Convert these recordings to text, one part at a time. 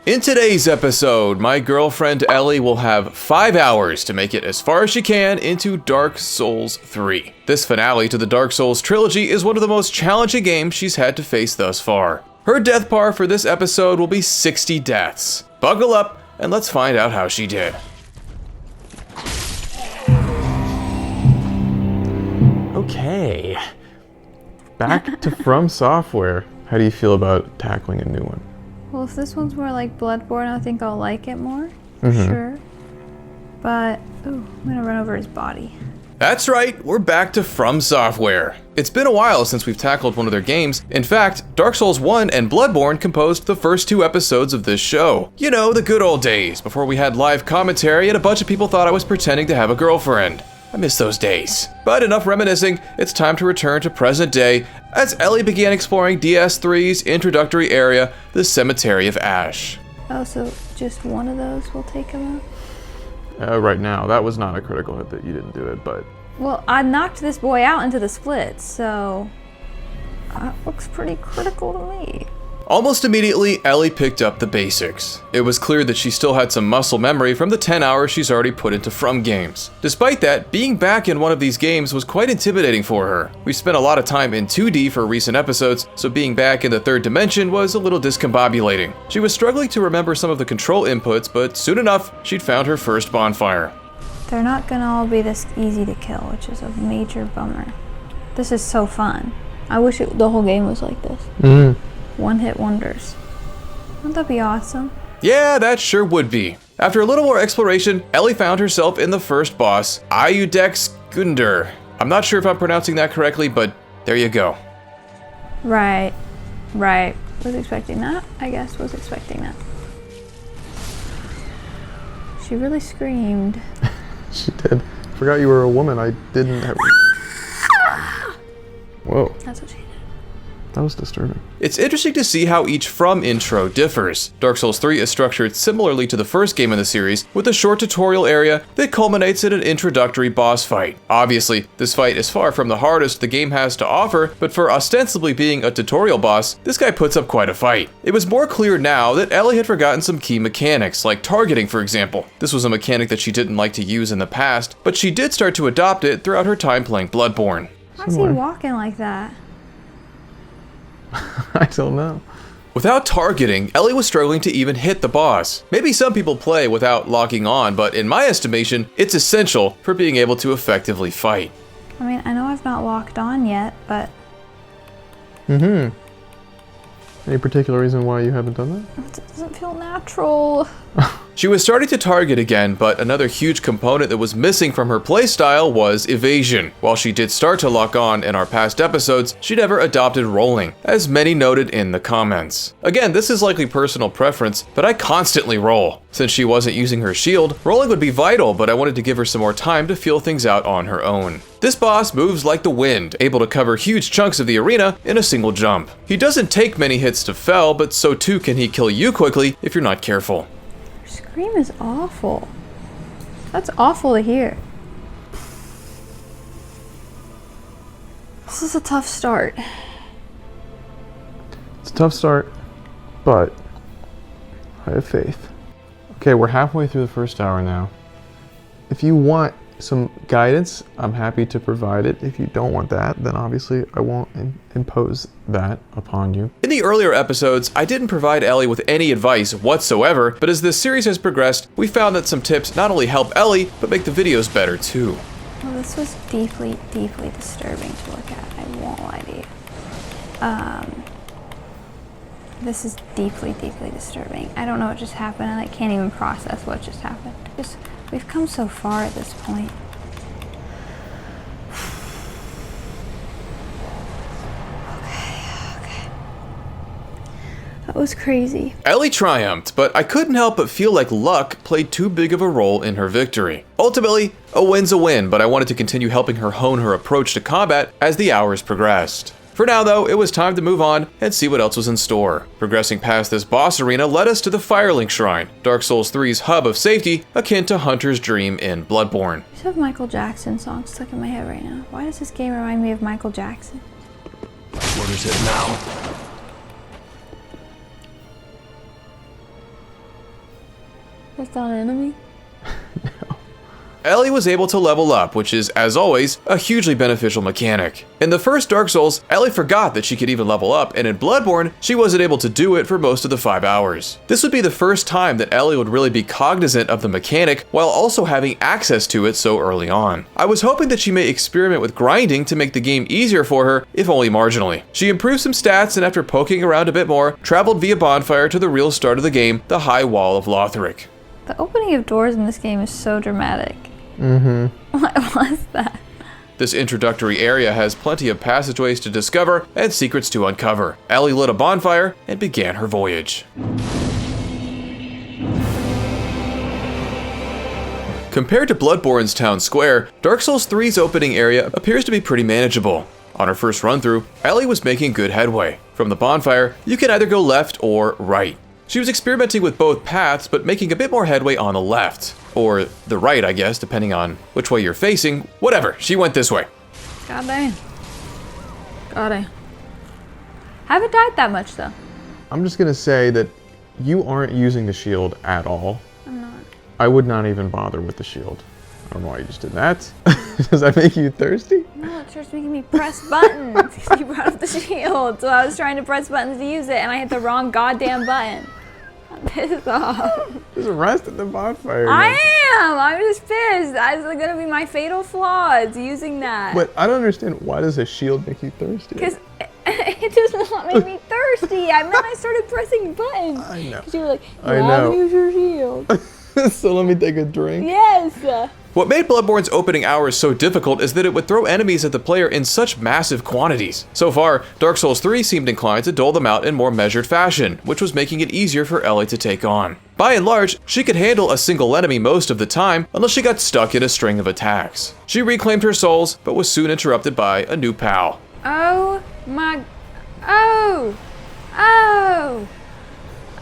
In today's episode, my girlfriend Ellie will have 5 hours to make it as far as she can into Dark Souls 3. This finale to the Dark Souls trilogy is one of the most challenging games she's had to face thus far. Her death bar for this episode will be 60 deaths. Buckle up and let's find out how she did. Okay. Back to From Software. How do you feel about tackling a new one? Well, if this one's more like Bloodborne, I think I'll like it more. For sure. But, ooh, I'm gonna run over his body. That's right, we're back to From Software. It's been a while since we've tackled one of their games. In fact, Dark Souls 1 and Bloodborne composed the first 2 episodes of this show. You know, the good old days, before we had live commentary and a bunch of people thought I was pretending to have a girlfriend. I miss those days. But enough reminiscing, it's time to return to present day as Ellie began exploring DS3's introductory area, the Cemetery of Ash. Oh, so just one of those will take him out? Right now, that was not a critical hit that you didn't do it, but... Well, I knocked this boy out into the splits, so... that looks pretty critical to me. Almost immediately, Ellie picked up the basics. It was clear that she still had some muscle memory from the 10 hours she's already put into From games. Despite that, being back in one of these games was quite intimidating for her. We spent a lot of time in 2D for recent episodes, so being back in the third dimension was a little discombobulating. She was struggling to remember some of the control inputs, but soon enough, she'd found her first bonfire. They're not gonna all be this easy to kill, which is a major bummer. This is so fun. I wish the whole game was like this. One-hit wonders. Wouldn't that be awesome? Yeah, that sure would be. After a little more exploration, Ellie found herself in the first boss, Ayudex Gundur. I'm not sure if I'm pronouncing that correctly, but there you go. Right. Was expecting that, I guess. Was expecting that. She really screamed. She did. Forgot you were a woman. I didn't have... Whoa. That's what she did. That was disturbing. It's interesting to see how each From intro differs. Dark Souls 3 is structured similarly to the first game in the series, with a short tutorial area that culminates in an introductory boss fight. Obviously, this fight is far from the hardest the game has to offer, but for ostensibly being a tutorial boss, this guy puts up quite a fight. It was more clear now that Ellie had forgotten some key mechanics, like targeting for example. This was a mechanic that she didn't like to use in the past, but she did start to adopt it throughout her time playing Bloodborne. How's he walking like that? I don't know. Without targeting, Ellie was struggling to even hit the boss. Maybe some people play without locking on, but in my estimation, it's essential for being able to effectively fight. I mean, I know I've not locked on yet, but... Any particular reason why you haven't done that? it doesn't feel natural. She was starting to target again, but another huge component that was missing from her playstyle was evasion. While she did start to lock on in our past episodes, she never adopted rolling, as many noted in the comments. Again, this is likely personal preference, but I constantly roll. Since she wasn't using her shield, rolling would be vital, but I wanted to give her some more time to feel things out on her own. This boss moves like the wind, able to cover huge chunks of the arena in a single jump. He doesn't take many hits to fell, but so too can he kill you quickly if you're not careful. Her scream is awful. That's awful to hear. This is a tough start. It's a tough start, but I have faith. Okay, we're halfway through the first hour now. If you want some guidance, I'm happy to provide it. If you don't want that, then obviously I won't impose that upon you. In the earlier episodes, I didn't provide Ellie with any advice whatsoever, but as this series has progressed, we found that some tips not only help Ellie, but make the videos better too. Well, this was deeply disturbing to look at. I won't lie to you. This is deeply disturbing. I don't know what just happened, and I can't even process what just happened. We've come so far at this point. Okay. That was crazy. Ellie triumphed, but I couldn't help but feel like luck played too big of a role in her victory. Ultimately, a win's a win, but I wanted to continue helping her hone her approach to combat as the hours progressed. For now though, it was time to move on and see what else was in store. Progressing past this boss arena led us to the Firelink Shrine, Dark Souls 3's hub of safety, akin to Hunter's Dream in Bloodborne. I just have Michael Jackson songs stuck in my head right now. Why does this game remind me of Michael Jackson? What is it now? That's not an enemy? Ellie was able to level up, which is, as always, a hugely beneficial mechanic. In the first Dark Souls, Ellie forgot that she could even level up, and in Bloodborne, she wasn't able to do it for most of the 5 hours. This would be the first time that Ellie would really be cognizant of the mechanic while also having access to it so early on. I was hoping that she may experiment with grinding to make the game easier for her, if only marginally. She improved some stats, and after poking around a bit more, traveled via bonfire to the real start of the game, the High Wall of Lothric. The opening of doors in this game is so dramatic. What was that? This introductory area has plenty of passageways to discover and secrets to uncover. Ellie lit a bonfire and began her voyage. Compared to Bloodborne's town square, Dark Souls 3's opening area appears to be pretty manageable. On her first run through, Ellie was making good headway. From the bonfire, you can either go left or right. She was experimenting with both paths, but making a bit more headway on the left. Or the right, I guess, depending on which way you're facing. Whatever, she went this way. God dang. God dang. Haven't died that much though. I'm just gonna say that you aren't using the shield at all. I'm not. I would not even bother with the shield. I don't know why you just did that. Does that make you thirsty? No, it starts making me press buttons. You brought up the shield, so I was trying to press buttons to use it, and I hit the wrong goddamn button. I'm pissed off. Just rest at the bonfire. I am! I'm just pissed. That's gonna be my fatal flaw. It's using that. But I don't understand, why does a shield make you thirsty? Because it does not make me thirsty. I meant I started pressing buttons. I know. Because you were like, I know. use your shield. So let me take a drink. Yes! What made Bloodborne's opening hours so difficult is that it would throw enemies at the player in such massive quantities. So far, Dark Souls 3 seemed inclined to dole them out in more measured fashion, which was making it easier for Ellie to take on. By and large, she could handle a single enemy most of the time, unless she got stuck in a string of attacks. She reclaimed her souls, but was soon interrupted by a new pal. Oh my... Oh! Oh!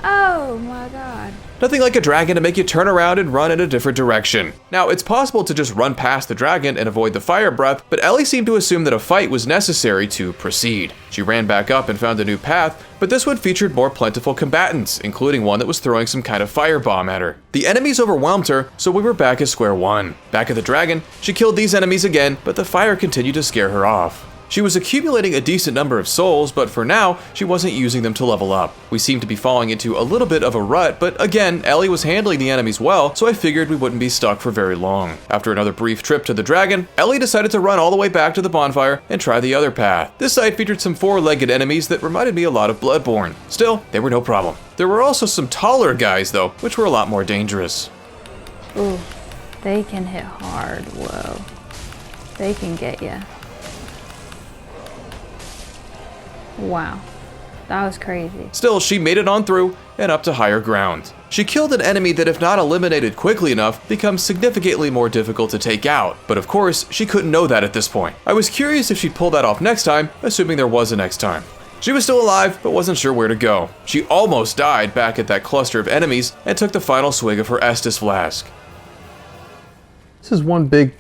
Oh my god. Nothing like a dragon to make you turn around and run in a different direction. Now, it's possible to just run past the dragon and avoid the fire breath, but Ellie seemed to assume that a fight was necessary to proceed. She ran back up and found a new path, but this one featured more plentiful combatants, including one that was throwing some kind of firebomb at her. The enemies overwhelmed her, so we were back at square one. Back at the dragon, she killed these enemies again, but the fire continued to scare her off. She was accumulating a decent number of souls, but for now, she wasn't using them to level up. We seemed to be falling into a little bit of a rut, but again, Ellie was handling the enemies well, so I figured we wouldn't be stuck for very long. After another brief trip to the dragon, Ellie decided to run all the way back to the bonfire and try the other path. This side featured some four-legged enemies that reminded me a lot of Bloodborne. Still, they were no problem. There were also some taller guys though, which were a lot more dangerous. Ooh, they can hit hard, whoa. They can get ya. Wow, that was crazy. Still, she made it on through and up to higher ground. She killed an enemy that, if not eliminated quickly enough, becomes significantly more difficult to take out. But of course, she couldn't know that at this point. I was curious if she'd pull that off next time, assuming there was a next time. She was still alive, but wasn't sure where to go. She almost died back at that cluster of enemies and took the final swig of her Estus flask. This is one big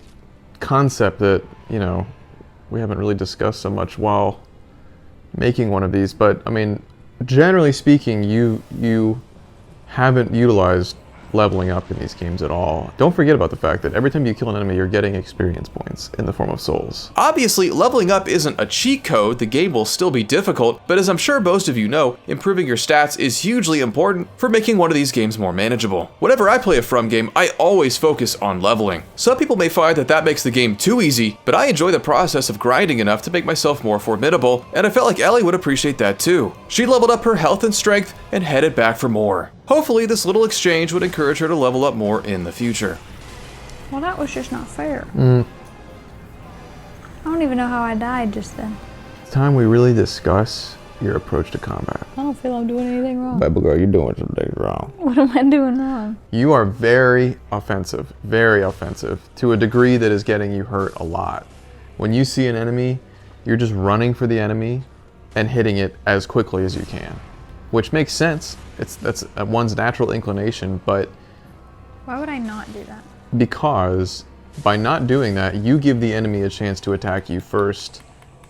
concept that, we haven't really discussed so much while making one of these, but I mean, generally speaking, you haven't utilized leveling up in these games at all. Don't forget about the fact that every time you kill an enemy, you're getting experience points in the form of souls. Obviously, leveling up isn't a cheat code, the game will still be difficult, but as I'm sure most of you know, improving your stats is hugely important for making one of these games more manageable. Whenever I play a From game, I always focus on leveling. Some people may find that that makes the game too easy, but I enjoy the process of grinding enough to make myself more formidable, and I felt like Ellie would appreciate that too. She leveled up her health and strength and headed back for more. Hopefully, this little exchange would encourage her to level up more in the future. Well, that was just not fair. I don't even know how I died just then. It's time we really discuss your approach to combat. I don't feel I'm doing anything wrong. Baby girl, you're doing some things wrong. What am I doing wrong? You are very offensive to a degree that is getting you hurt a lot. When you see an enemy, you're just running for the enemy and hitting it as quickly as you can, which makes sense. That's one's natural inclination, but Why would I not do that? because by not doing that, you give the enemy a chance to attack you first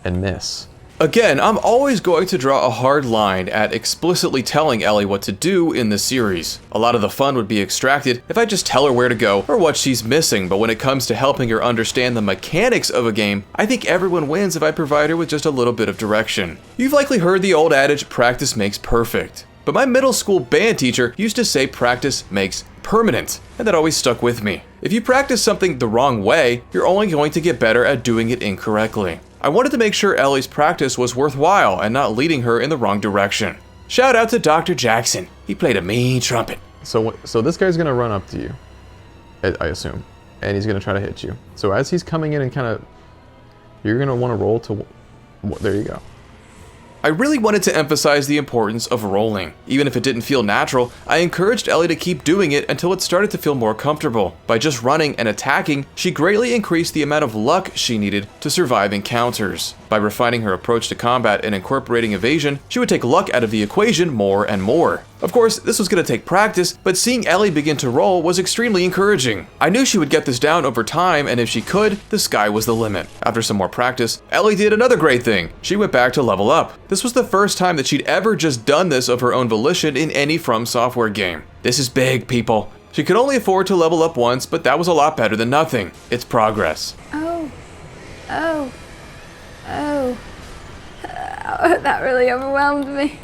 and miss. Again, I'm always going to draw a hard line at explicitly telling Ellie what to do in this series. A lot of the fun would be extracted if I just tell her where to go or what she's missing, but when it comes to helping her understand the mechanics of a game, I think everyone wins if I provide her with just a little bit of direction. You've likely heard the old adage, practice makes perfect. But my middle school band teacher used to say practice makes permanent, and that always stuck with me. If you practice something the wrong way, you're only going to get better at doing it incorrectly. I wanted to make sure Ellie's practice was worthwhile and not leading her in the wrong direction. Shout out to Dr. Jackson. He played a mean trumpet. So this guy's gonna run up to you, I assume, and he's gonna try to hit you. So as he's coming in and kind of, you're gonna want to roll to, there you go. I really wanted to emphasize the importance of rolling. Even if it didn't feel natural, I encouraged Ellie to keep doing it until it started to feel more comfortable. By just running and attacking, she greatly increased the amount of luck she needed to survive encounters. By refining her approach to combat and incorporating evasion, she would take luck out of the equation more and more. Of course, this was going to take practice, but seeing Ellie begin to roll was extremely encouraging. I knew she would get this down over time, and if she could, the sky was the limit. After some more practice, Ellie did another great thing. She went back to level up. This was the first time that she'd ever just done this of her own volition in any From Software game. This is big, people. She could only afford to level up once, but that was a lot better than nothing. It's progress. That really overwhelmed me.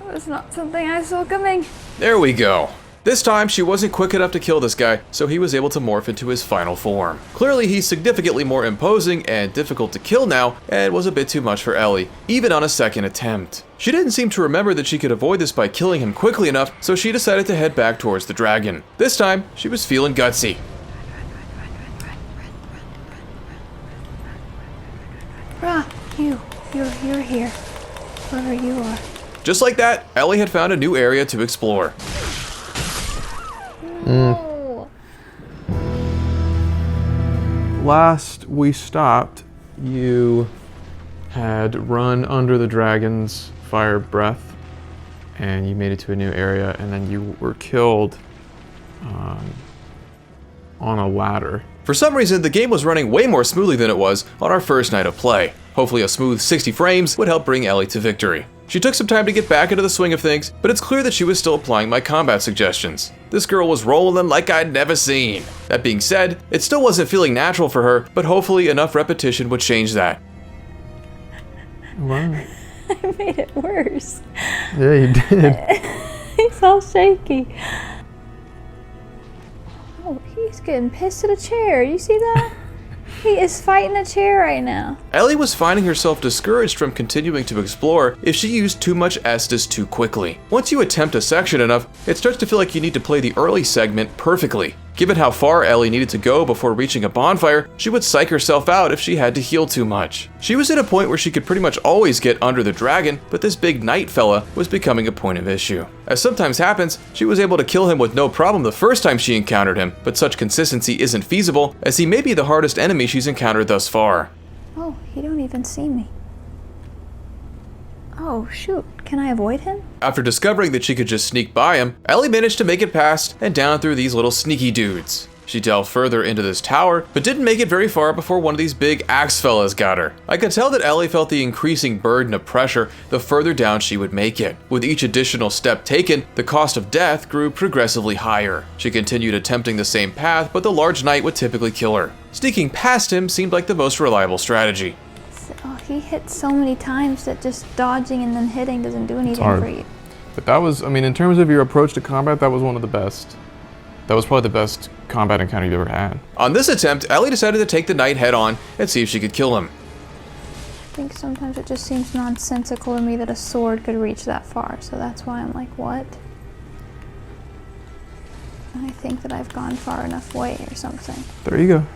It was not something I saw coming. There we go. This time, she wasn't quick enough to kill this guy, so he was able to morph into his final form. Clearly, he's significantly more imposing and difficult to kill now, and was a bit too much for Ellie, even on a second attempt. She didn't seem to remember that she could avoid this by killing him quickly enough, so she decided to head back towards the dragon. This time, she was feeling gutsy. Bruh, you're here. Wherever you are. Just like that, Ellie had found a new area to explore. No. Last we stopped, you had run under the dragon's fire breath, and you made it to a new area, and then you were killed on a ladder. For some reason, the game was running way more smoothly than it was on our first night of play. Hopefully a smooth 60 frames would help bring Ellie to victory. She took some time to get back into the swing of things, but it's clear that she was still applying my combat suggestions. This girl was rolling like I'd never seen. That being said, it still wasn't feeling natural for her, but hopefully enough repetition would change that. Wow. I made it worse. Yeah, you did. He's all shaky. Oh, he's getting pissed at a chair. You see that? He is fighting a chair right now. Ellie was finding herself discouraged from continuing to explore if she used too much Estus too quickly. Once you attempt a section enough, it starts to feel like you need to play the early segment perfectly. Given how far Ellie needed to go before reaching a bonfire, she would psych herself out if she had to heal too much. She was at a point where she could pretty much always get under the dragon, but this big knight fella was becoming a point of issue. As sometimes happens, she was able to kill him with no problem the first time she encountered him, but such consistency isn't feasible, as he may be the hardest enemy she's encountered thus far. Oh, he don't even see me. Oh, shoot. Can I avoid him? After discovering that she could just sneak by him, Ellie managed to make it past and down through these little sneaky dudes. She delved further into this tower, but didn't make it very far before one of these big axe fellas got her. I could tell that Ellie felt the increasing burden of pressure the further down she would make it. With each additional step taken, the cost of death grew progressively higher. She continued attempting the same path, but the large knight would typically kill her. Sneaking past him seemed like the most reliable strategy. Oh, he hits so many times that just dodging and then hitting doesn't do anything for you. But that was, I mean, in terms of your approach to combat, that was one of the best. That was probably the best combat encounter you've ever had. On this attempt, Ellie decided to take the knight head on and see if she could kill him. I think sometimes it just seems nonsensical to me that a sword could reach that far, so that's why I'm like, what? I think that I've gone far enough away or something. There you go.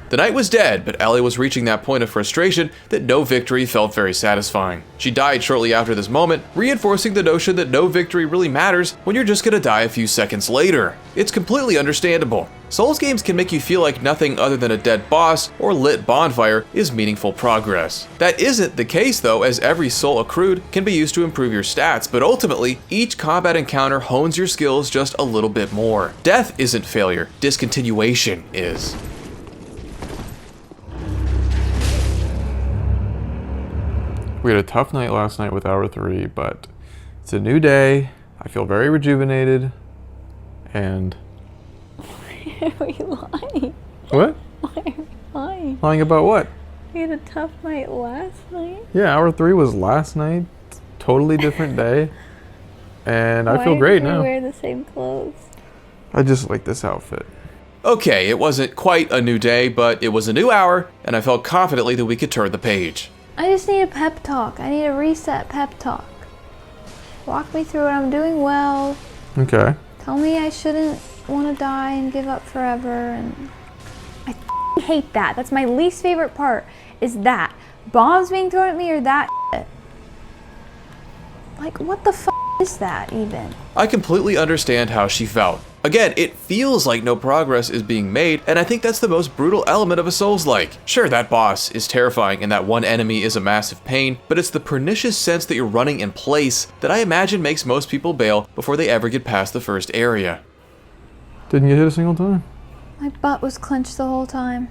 The knight was dead, but Ellie was reaching that point of frustration that no victory felt very satisfying. She died shortly after this moment, reinforcing the notion that no victory really matters when you're just gonna die a few seconds later. It's completely understandable. Souls games can make you feel like nothing other than a dead boss or lit bonfire is meaningful progress. That isn't the case though, as every soul accrued can be used to improve your stats, but ultimately, each combat encounter hones your skills just a little bit more. Death isn't failure, discontinuation is. We had a tough night last night with Hour 3, but it's a new day. I feel very rejuvenated. And... Why are you lying? What? Why are you lying? Lying about what? We had a tough night last night. Yeah, Hour 3 was last night. Totally different day. And I feel great now. Why wear the same clothes? I just like this outfit. Okay, it wasn't quite a new day, but it was a new hour, and I felt confidently that we could turn the page. I just need a pep talk. I need a reset pep talk. Walk me through it. I'm doing well. Okay. Tell me I shouldn't want to die and give up forever. And I hate that. That's my least favorite part, is that. Bombs being thrown at me or that shit. Like, what the is that even? I completely understand how she felt. Again, it feels like no progress is being made, and I think that's the most brutal element of a Souls-like. Sure, that boss is terrifying and that one enemy is a massive pain, but it's the pernicious sense that you're running in place that I imagine makes most people bail before they ever get past the first area. Didn't get hit a single time. My butt was clenched the whole time.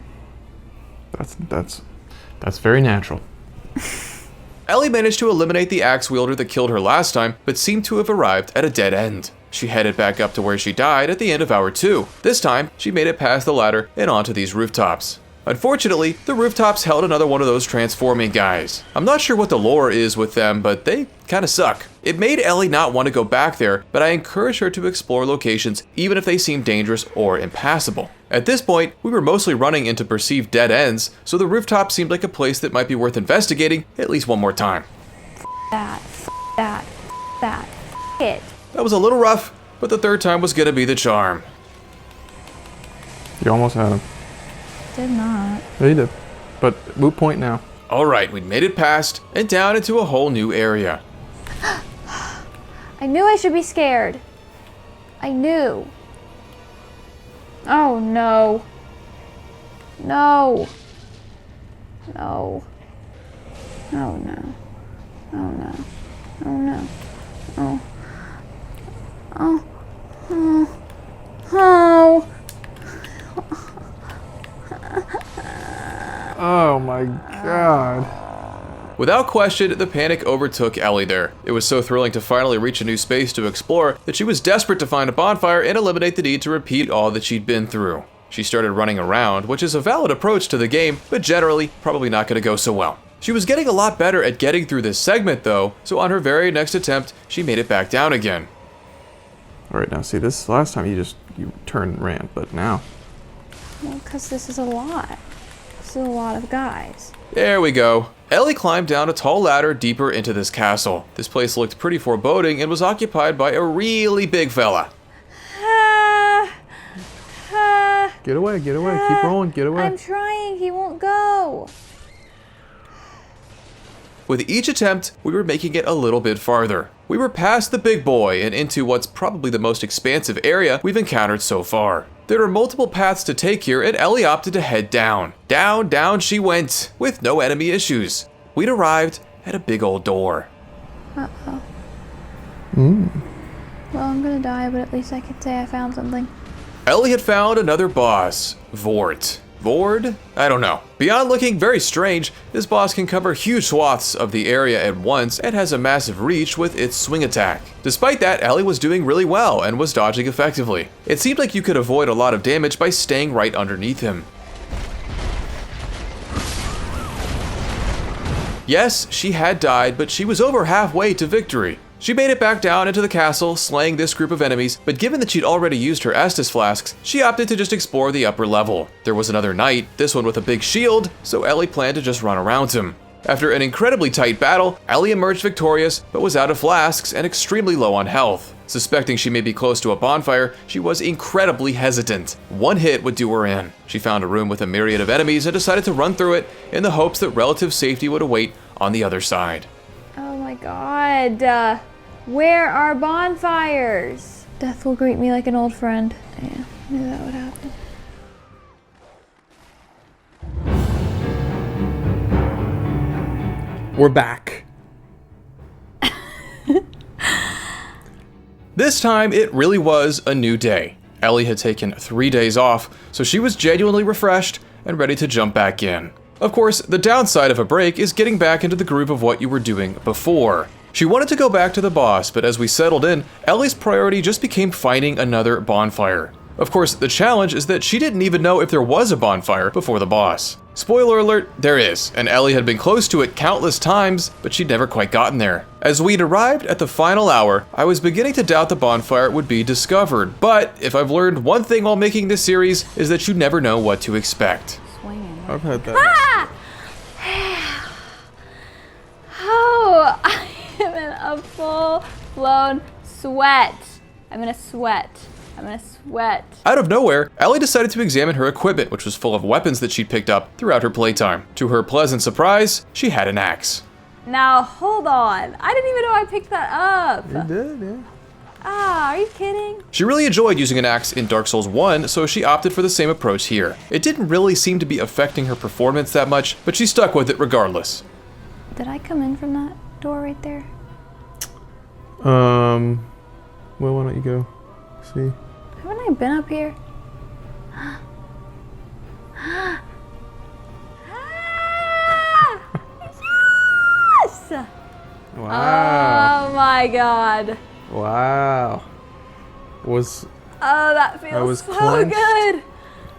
That's very natural. Ellie managed to eliminate the axe wielder that killed her last time, but seemed to have arrived at a dead end. She headed back up to where she died at the end of Hour 2. This time, she made it past the ladder and onto these rooftops. Unfortunately, the rooftops held another one of those transforming guys. I'm not sure what the lore is with them, but they kinda suck. It made Ellie not want to go back there, but I encouraged her to explore locations even if they seemed dangerous or impassable. At this point, we were mostly running into perceived dead ends, so the rooftop seemed like a place that might be worth investigating at least one more time. That. It. That was a little rough, but the third time was gonna be the charm. You almost had him. Did not. Yeah, you did. But moot point now. Alright, we'd made it past and down into a whole new area. I knew I should be scared. I knew. Oh no. No. No. Oh no. Oh no. Oh no. Oh. Oh. Oh. Oh. Oh my god. Without question, the panic overtook Ellie there. It was so thrilling to finally reach a new space to explore that she was desperate to find a bonfire and eliminate the need to repeat all that she'd been through. She started running around, which is a valid approach to the game, but generally probably not going to go so well. She was getting a lot better at getting through this segment though, so on her very next attempt, she made it back down again. Alright, now see, this last time you turned and ran, but now. Well, because this is a lot. This is a lot of guys. There we go. Ellie climbed down a tall ladder deeper into this castle. This place looked pretty foreboding and was occupied by a really big fella. Get away, keep rolling, get away. I'm trying, he won't go. With each attempt, we were making it a little bit farther. We were past the big boy and into what's probably the most expansive area we've encountered so far. There are multiple paths to take here, and Ellie opted to head down. Down she went, with no enemy issues. We'd arrived at a big old door. Uh-oh. Well, I'm gonna die, but at least I could say I found something. Ellie had found another boss, Vord. Vord? I don't know. Beyond looking very strange, this boss can cover huge swaths of the area at once and has a massive reach with its swing attack. Despite that, Ellie was doing really well and was dodging effectively. It seemed like you could avoid a lot of damage by staying right underneath him. Yes, she had died, but she was over halfway to victory. She made it back down into the castle, slaying this group of enemies, but given that she'd already used her Estus flasks, she opted to just explore the upper level. There was another knight, this one with a big shield, so Ellie planned to just run around him. After an incredibly tight battle, Ellie emerged victorious, but was out of flasks and extremely low on health. Suspecting she may be close to a bonfire, she was incredibly hesitant. One hit would do her in. She found a room with a myriad of enemies and decided to run through it in the hopes that relative safety would await on the other side. Oh my god. Where are bonfires? Death will greet me like an old friend. Yeah, I knew that would happen. We're back. This time, it really was a new day. Ellie had taken 3 days off, so she was genuinely refreshed and ready to jump back in. Of course, the downside of a break is getting back into the groove of what you were doing before. She wanted to go back to the boss, but as we settled in, Ellie's priority just became finding another bonfire. Of course, the challenge is that she didn't even know if there was a bonfire before the boss. Spoiler alert, there is, and Ellie had been close to it countless times, but she'd never quite gotten there. As we'd arrived at the final hour, I was beginning to doubt the bonfire would be discovered, but if I've learned one thing while making this series, is that you never know what to expect. Swinging. I've had that. Oh, I am in a full-blown sweat. I'm in a sweat. Out of nowhere, Ellie decided to examine her equipment, which was full of weapons that she'd picked up throughout her playtime. To her pleasant surprise, she had an axe. Now, hold on. I didn't even know I picked that up. You did, yeah. Ah, are you kidding? She really enjoyed using an axe in Dark Souls 1, so she opted for the same approach here. It didn't really seem to be affecting her performance that much, but she stuck with it regardless. Did I come in from that door right there? Well, why don't you go see? Haven't I been up here? Yes! Wow. Oh my god. Wow. Was Oh, that feels was so clenched. good.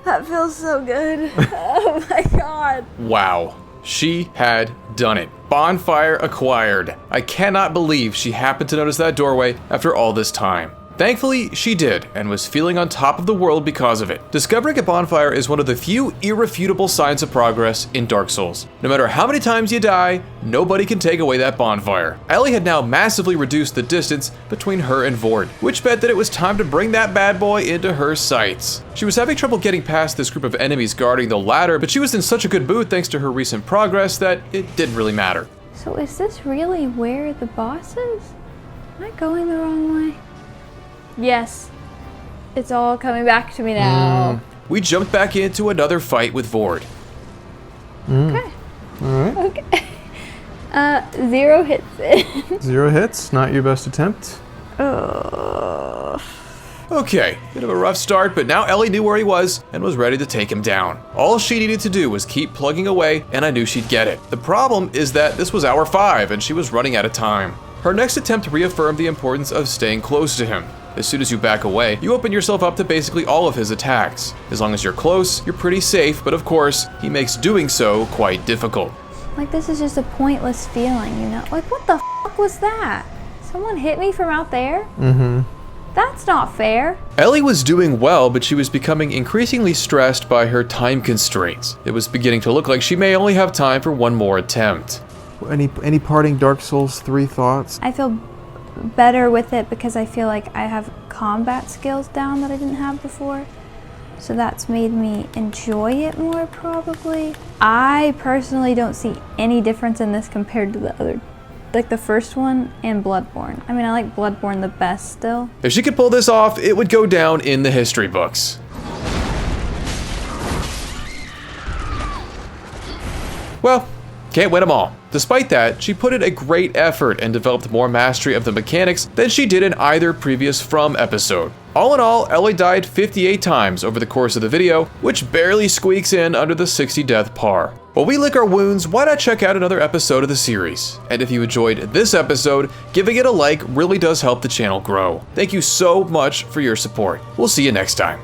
That feels so good. Oh my god. Wow. She had done it. Bonfire acquired. I cannot believe she happened to notice that doorway after all this time. Thankfully, she did, and was feeling on top of the world because of it. Discovering a bonfire is one of the few irrefutable signs of progress in Dark Souls. No matter how many times you die, nobody can take away that bonfire. Ellie had now massively reduced the distance between her and Vord, which meant that it was time to bring that bad boy into her sights. She was having trouble getting past this group of enemies guarding the ladder, but she was in such a good mood thanks to her recent progress that it didn't really matter. So is this really where the boss is? Am I going the wrong way? Yes. It's all coming back to me now. We jumped back into another fight with Vord. Okay. all right. Okay. 0 hits in. 0 hits. Not your best attempt. Okay, bit of a rough start, but now Ellie knew where he was and was ready to take him down. All she needed to do was keep plugging away, and I knew she'd get it. The problem is that this was hour 5, and she was running out of time. Her next attempt reaffirmed the importance of staying close to him. As soon as you back away, you open yourself up to basically all of his attacks. As long as you're close, you're pretty safe, but of course, he makes doing so quite difficult. Like, this is just a pointless feeling, you know? Like, what the f was that? Someone hit me from out there? That's not fair. Ellie was doing well, but she was becoming increasingly stressed by her time constraints. It was beginning to look like she may only have time for one more attempt. Any parting Dark Souls 3 thoughts? I feel better with it because I feel like I have combat skills down that I didn't have before. So that's made me enjoy it more, probably. I personally don't see any difference in this compared to the other, like the first one and Bloodborne. I mean, I like Bloodborne the best still. If she could pull this off, it would go down in the history books. Well, can't win them all. Despite that, she put in a great effort and developed more mastery of the mechanics than she did in either previous From episode. All in all, Ellie died 58 times over the course of the video, which barely squeaks in under the 60 death par. While we lick our wounds, why not check out another episode of the series? And if you enjoyed this episode, giving it a like really does help the channel grow. Thank you so much for your support. We'll see you next time.